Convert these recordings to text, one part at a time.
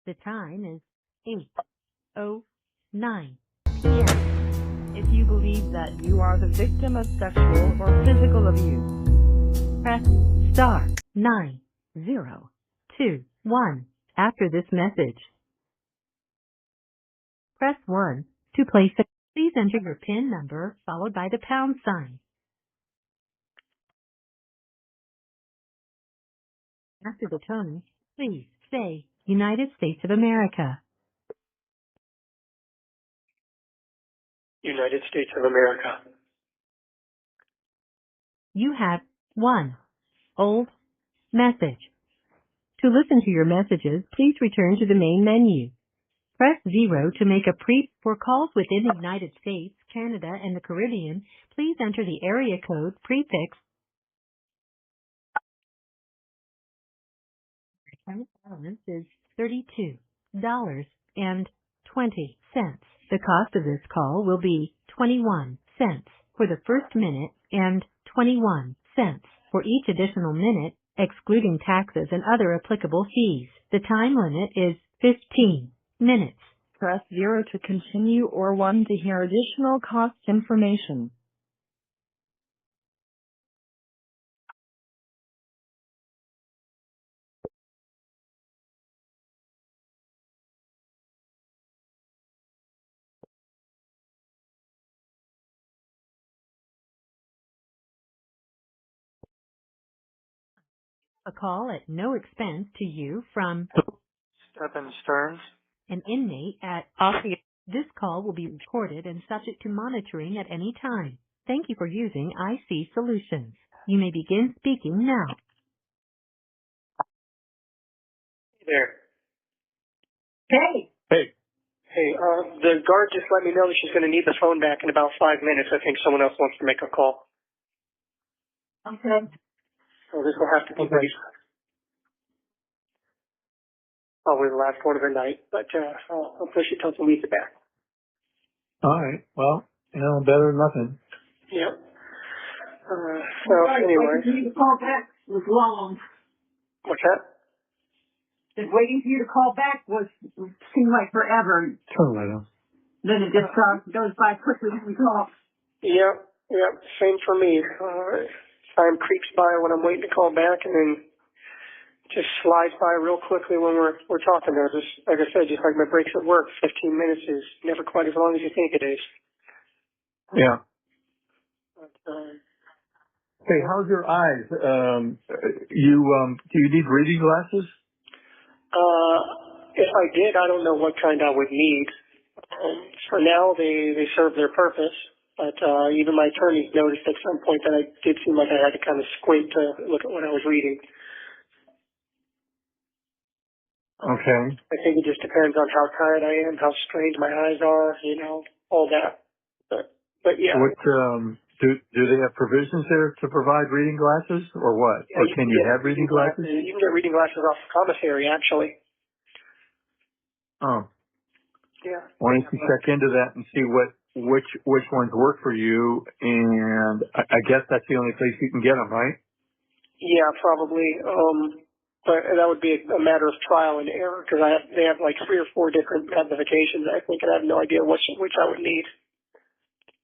The time is 8:09 p.m. If you believe that you are the victim of sexual or physical abuse, press star 9021 after this message. Press 1 to place a... Please enter your PIN number followed by the pound sign. After the tone, please say United States of America. United States of America. You have 1 old message. To listen to your messages, please return to the main menu. Press 0 to make a for calls within the United States, Canada, and the Caribbean. Please enter the area code prefix. Current balance is $32.20. The cost of this call will be 21 cents for the first minute and 21 cents for each additional minute, excluding taxes and other applicable fees. The time limit is 15 minutes. Press 0 to continue or 1 to hear additional cost information. A call at no expense to you from Stephan Stearns. an inmate at Ossie. This call will be recorded and subject to monitoring at any time. Thank you for using IC Solutions. You may begin speaking now. Hey there. Hey. Hey. Hey, the guard just let me know that she's going to need the phone back in about 5 minutes. I think someone else wants to make a call. Okay. So this will have to be brief. Probably the last one of the night, but I'll push it till she leaves it back. All right. Well, better than nothing. Yep. So anyway. Waiting for you to call back was long. What's that? Just waiting for you to call back seemed like forever. Turn the light on. Then it just goes by quickly when we talk. Yep. Same for me. Time creeps by when I'm waiting to call back, and then just slides by real quickly when we're talking there. Just like I said, just like my breaks at work, 15 minutes is never quite as long as you think it is. Yeah. But, Hey, how's your eyes? Do you need reading glasses? if I did, I don't know what kind I would need. For now, they serve their purpose. But even my attorney noticed at some point that I did seem like I had to kind of squint to look at what I was reading. Okay. I think it just depends on how tired I am, how strained my eyes are, all that. But yeah. What do they have provisions there to provide reading glasses, or what? Yeah, or can you have reading glasses? You can get reading glasses off the commissary, actually. Oh. Yeah. Why don't you check into that and see which ones work for you, and I guess that's the only place you can get them, right? Yeah, probably. But that would be a matter of trial and error because they have like 3 or 4 different magnifications, I think, and I have no idea which I would need.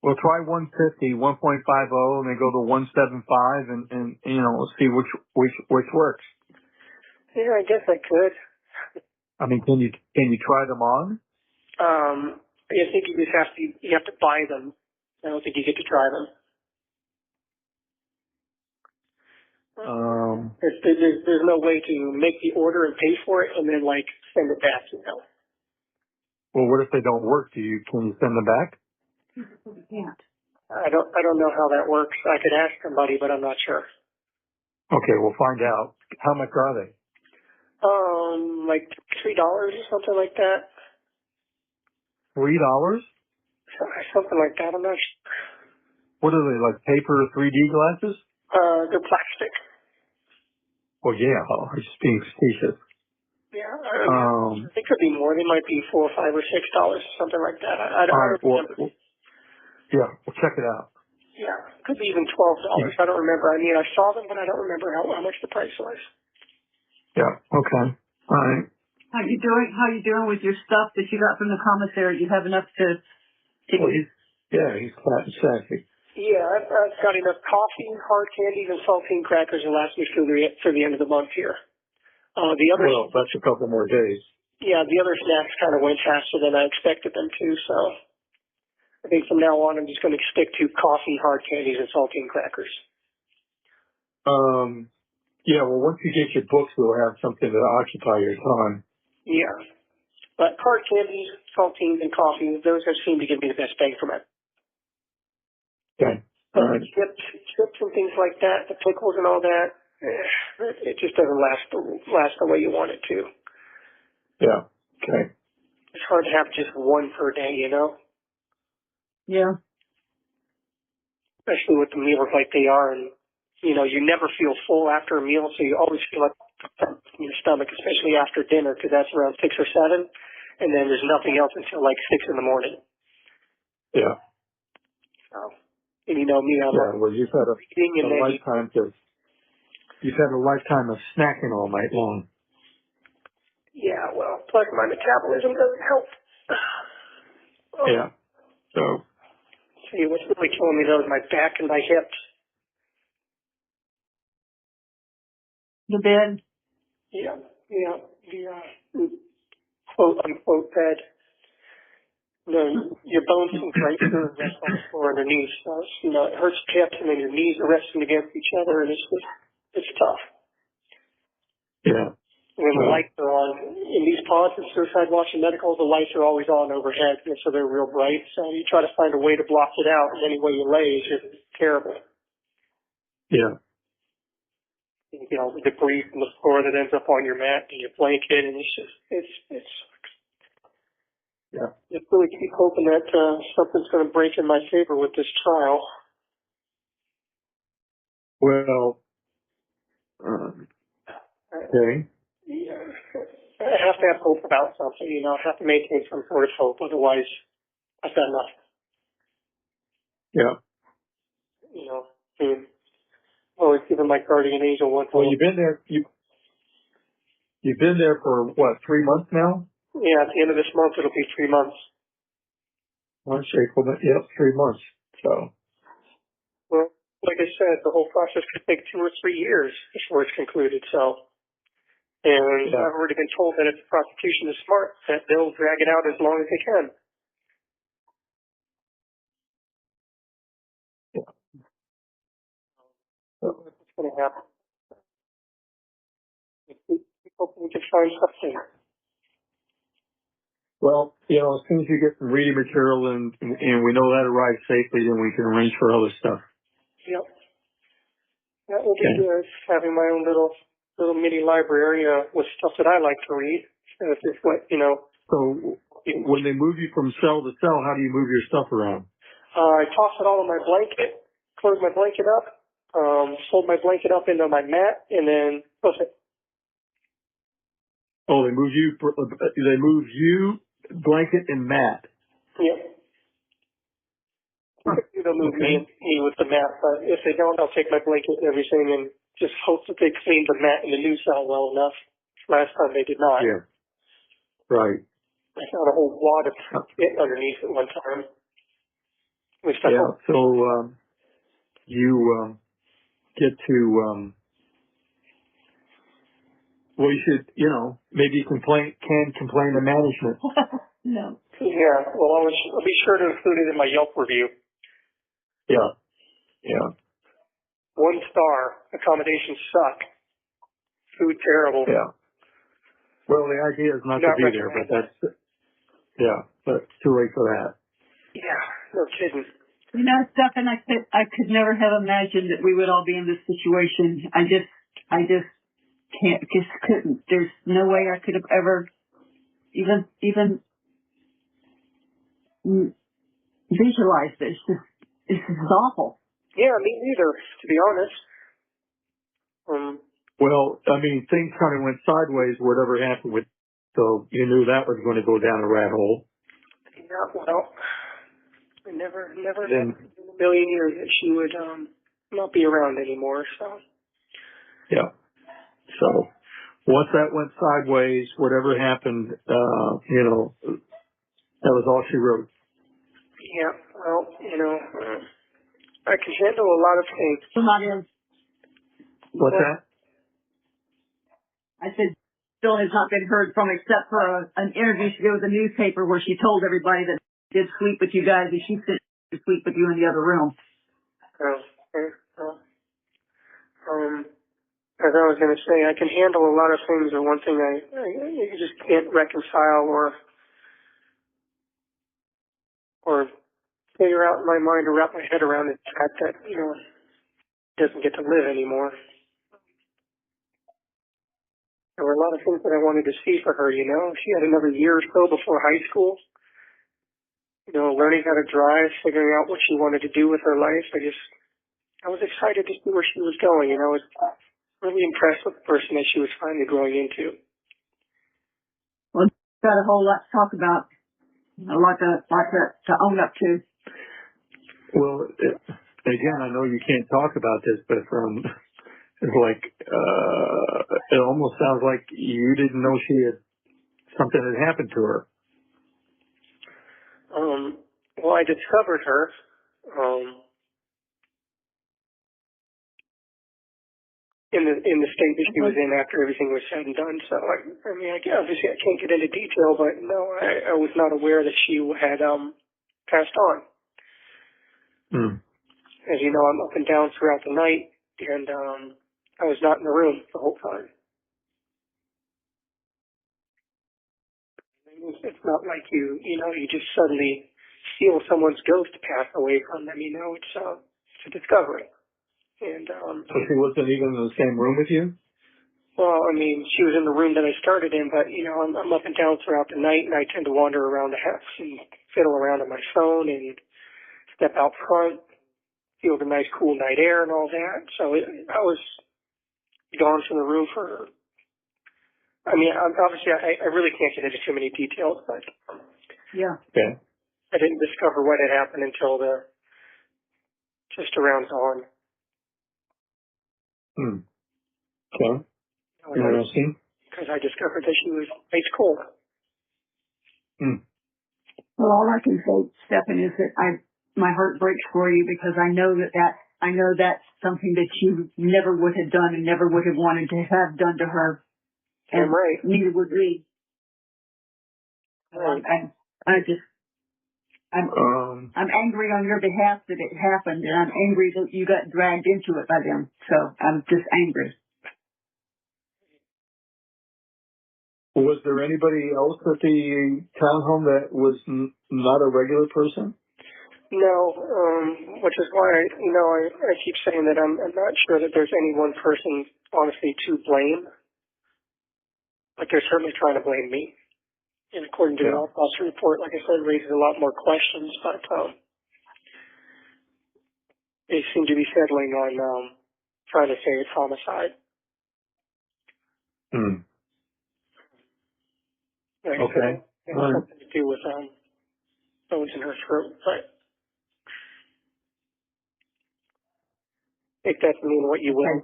Well, try 150, 1.50, and then go to 175, and see which works. Yeah, I guess I could. I mean, can you try them on? I think you just have to buy them. I don't think you get to try them. There's no way to make the order and pay for it and then send it back. Well, what if they don't work? Can you send them back? We can't. I don't know how that works. I could ask somebody, but I'm not sure. Okay, we'll find out. How much are they? Like $3 or something like that. $3? Something like that. I'm not sure. What are they, like paper 3D glasses? They're plastic. Well, yeah, I'm just being facetious. Yeah, it could be more. They might be $4 or $5 or $6, something like that. I don't remember. Yeah, we'll check it out. Yeah, could be even $12. I don't remember. I mean, I saw them, but I don't remember how much the price was. Yeah. Okay. All right. How you doing? How you doing with your stuff that you got from the commissary? You have enough to Well, he's fat and sassy. Yeah, I've got enough coffee, hard candies, and saltine crackers to last me through the end of the month here. That's a couple more days. Yeah, the other snacks kind of went faster than I expected them to, so I think from now on I'm just going to stick to coffee, hard candies, and saltine crackers. Yeah, well, once you get your books, you'll have something to occupy your time. Yeah. But hard candies, saltines, and coffee, those have seemed to give me the best bang for my. Okay. All right. Chips and things like that, the pickles and all that, it just doesn't last the way you want it to. Yeah. Okay. It's hard to have just one per day, you know? Yeah. Especially with the meals like they are, and you know, you never feel full after a meal, so you always feel like in your stomach, especially after dinner, because that's around 6 or 7, and then there's nothing else until like 6 in the morning. Yeah. So, and you know me, well, you've had a lifetime of snacking all night long. Yeah, well, plus my metabolism doesn't help. Yeah. So. See, what's really killing me though is my back and my hips. The bed. Yeah. The quote unquote bed. Your bones sink right through and rest on the floor underneath. So, you know, it hurts your hips and then your knees are resting against each other, and it's tough. Yeah. When the lights are on, in these pods and suicide watch and medical, the lights are always on overhead, and so they're real bright. So you try to find a way to block it out, and any way you lay is just terrible. Yeah. You know, the debris from the floor that ends up on your mat and your blanket, and it sucks. Yeah. Just really keep hoping that something's going to break in my favor with this trial. Well, okay. Yeah. I have to have hope about something, you know. I have to maintain some sort of hope, otherwise I've got nothing. Yeah. You know, always giving my guardian angel one. Well, you've been there. You've been there for what, 3 months now? Yeah, at the end of this month it'll be 3 months. March, April, yep, 3 months. So. Well, like I said, the whole process could take 2 or 3 years before it's concluded. So, and I've already been told that if the prosecution is smart, that they'll drag it out as long as they can. Yeah. So that's what's going to happen. We hope we can find something. Well, you know, as soon as you get some reading material and we know that arrives safely, then we can arrange for other stuff. Yep. That will be good, having my own little mini library with stuff that I like to read. And it's just what, you know. So when they move you from cell to cell, how do you move your stuff around? I toss it all in my blanket, close my blanket up, fold my blanket up into my mat, and then push it. Oh, they move you, blanket and mat. Yep. They'll move me with the mat, but if they don't, I'll take my blanket and everything and just hope that they clean the mat in the new cell well enough. Last time they did not. Yeah. Right. I found a whole wad of it underneath at one time. Yeah. So you get to well, you should, you know, maybe you can complain to management. No. Yeah. Well, I'll be sure to include it in my Yelp review. Yeah. Yeah. 1 star. Accommodations suck. Food terrible. Yeah. Well, the idea is not to be there, but but it's too late for that. Yeah. No kidding. You know, Stephan, I could never have imagined that we would all be in this situation. I just couldn't. There's no way I could have ever even visualized this. This is awful. Yeah, me neither, to be honest. Well, I mean, things kind of went sideways, whatever happened with, so you knew that was going to go down a rat hole. Yeah, well, I never in a million years that she would not be around anymore, so. Yeah. So, once that went sideways, whatever happened, that was all she wrote. Yeah, well, I can handle a lot of things. What's that? I said, still has not been heard from except for an interview she did with the newspaper where she told everybody that she did sleep with you guys and she said to sleep with you in the other room. As I was going to say, I can handle a lot of things, but one thing I just can't reconcile or figure out in my mind or wrap my head around is the fact that, he doesn't get to live anymore. There were a lot of things that I wanted to see for her, She had another year or so before high school. Learning how to drive, figuring out what she wanted to do with her life. I was excited to see where she was going, I was really impressed with the person that she was finally growing into. Well, got a whole lot to talk about, a lot to own up to. Well, again, I know you can't talk about this, but it's like, it almost sounds like you didn't know something had happened to her. Well, I discovered her, in the state that she was in after everything was said and done. So, obviously I can't get into detail, but no, I was not aware that she had, passed on. Hmm. As you know, I'm up and down throughout the night, and, I was not in the room the whole time. It's not like you just suddenly feel someone's ghost pass away from them, it's a discovery. And, So she wasn't even in the same room with you? well, she was in the room that I started in, but, I'm up and down throughout the night, and I tend to wander around the house and fiddle around on my phone and step out front, feel the nice cool night air and all that. So I was gone from the room for, obviously I really can't get into too many details, but Yeah. Okay. I didn't discover what had happened until just around dawn. Hmm. Okay. Interesting. Because I discovered that she was ice cold. Hmm. Well, all I can say, Stephan, is that my heart breaks for you because I know that's something that you never would have done and never would have wanted to have done to her. And I'm right. neither would we. Right. And I'm angry on your behalf that it happened, and I'm angry that you got dragged into it by them. So I'm just angry. Was there anybody else at the townhome that was not a regular person? No, which is why I keep saying that I'm not sure that there's any one person honestly to blame. But they're certainly trying to blame me. And according to the autopsy report, like I said, raises a lot more questions, but they seem to be settling on trying to say it's homicide. Hmm. Right? Okay. It has something to do with bones in her throat, but take that to mean what you will.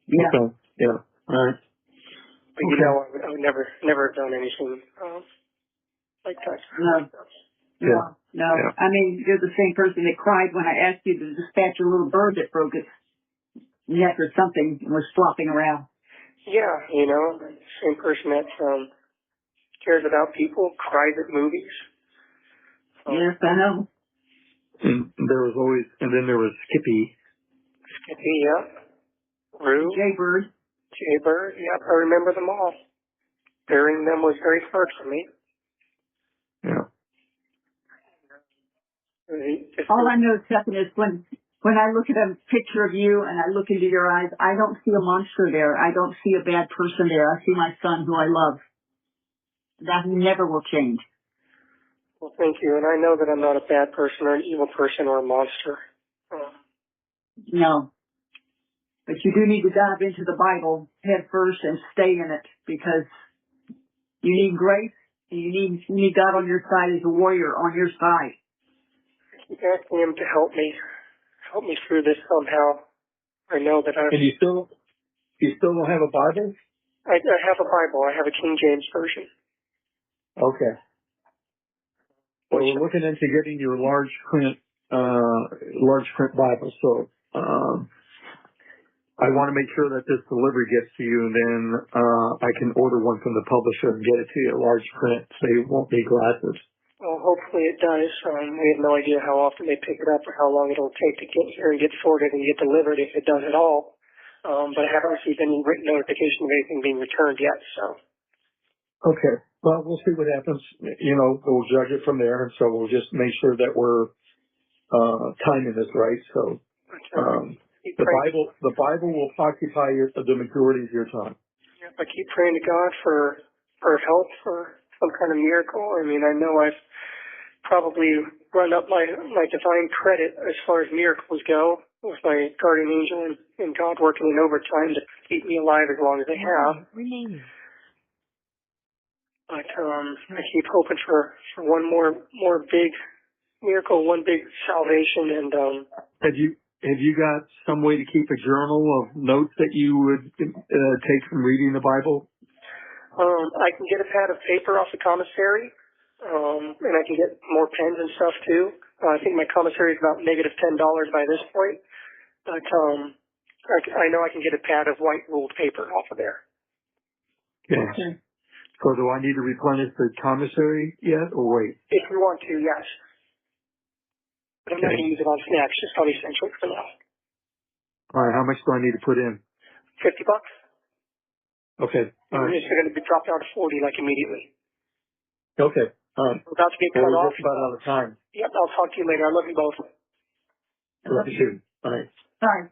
Yeah. Okay. Yeah. All right. But I would never have done anything like that. No. Yeah. You're the same person that cried when I asked you to dispatch a little bird that broke its neck or something and was flopping around. Yeah, same person that cares about people, cries at movies. Yes, I know. And then there was Skippy. Skippy, yeah. Rue. Jaybird. Jaybird, yep, I remember them all. Burying them was very hard for me. Yeah. All I know, Stephan, is when I look at a picture of you and I look into your eyes, I don't see a monster there. I don't see a bad person there. I see my son who I love. That never will change. Well, thank you. And I know that I'm not a bad person or an evil person or a monster. No. But you do need to dive into the Bible head first and stay in it because you need grace and you need God on your side as a warrior on your side. I keep asking him to help me through this somehow. I know that And you still don't have a Bible? I have a Bible. I have a King James version. Okay. Well, we're looking into getting your large print Bible. So, I want to make sure that this delivery gets to you, and then, I can order one from the publisher and get it to you, large print, so it won't be glasses. Well, hopefully it does. We have no idea how often they pick it up or how long it'll take to get here and get sorted and get delivered, if it does at all. But I haven't received any written notification of anything being returned yet, so. Okay. Well, we'll see what happens. You know, we'll judge it from there, and so we'll just make sure that we're timing this right. So, the Bible will occupy the majority of your time. Yep, I keep praying to God for help, for some kind of miracle. I mean, I know I've probably run up my divine credit as far as miracles go, with my guardian angel and God working in overtime to keep me alive as long as they have. Remaining. But I keep hoping for one more big miracle, one big salvation. And have you got some way to keep a journal of notes that you would take from reading the Bible? I can get a pad of paper off the commissary, and I can get more pens and stuff too. I think my commissary is about -$10 by this point, but I know I can get a pad of white ruled paper off of there. Yes. Okay. So do I need to replenish the commissary yet, or wait? If you want to, yes. But I'm not going to use it on snacks, just on essentials for now. All right, how much do I need to put in? $50. Okay. All right. It's going to be dropped down to 40 like immediately. Okay. All right. We're about to get cut we're off. Just about out of time. Yep, I'll talk to you later. I love you both. I love you too. All right. Bye.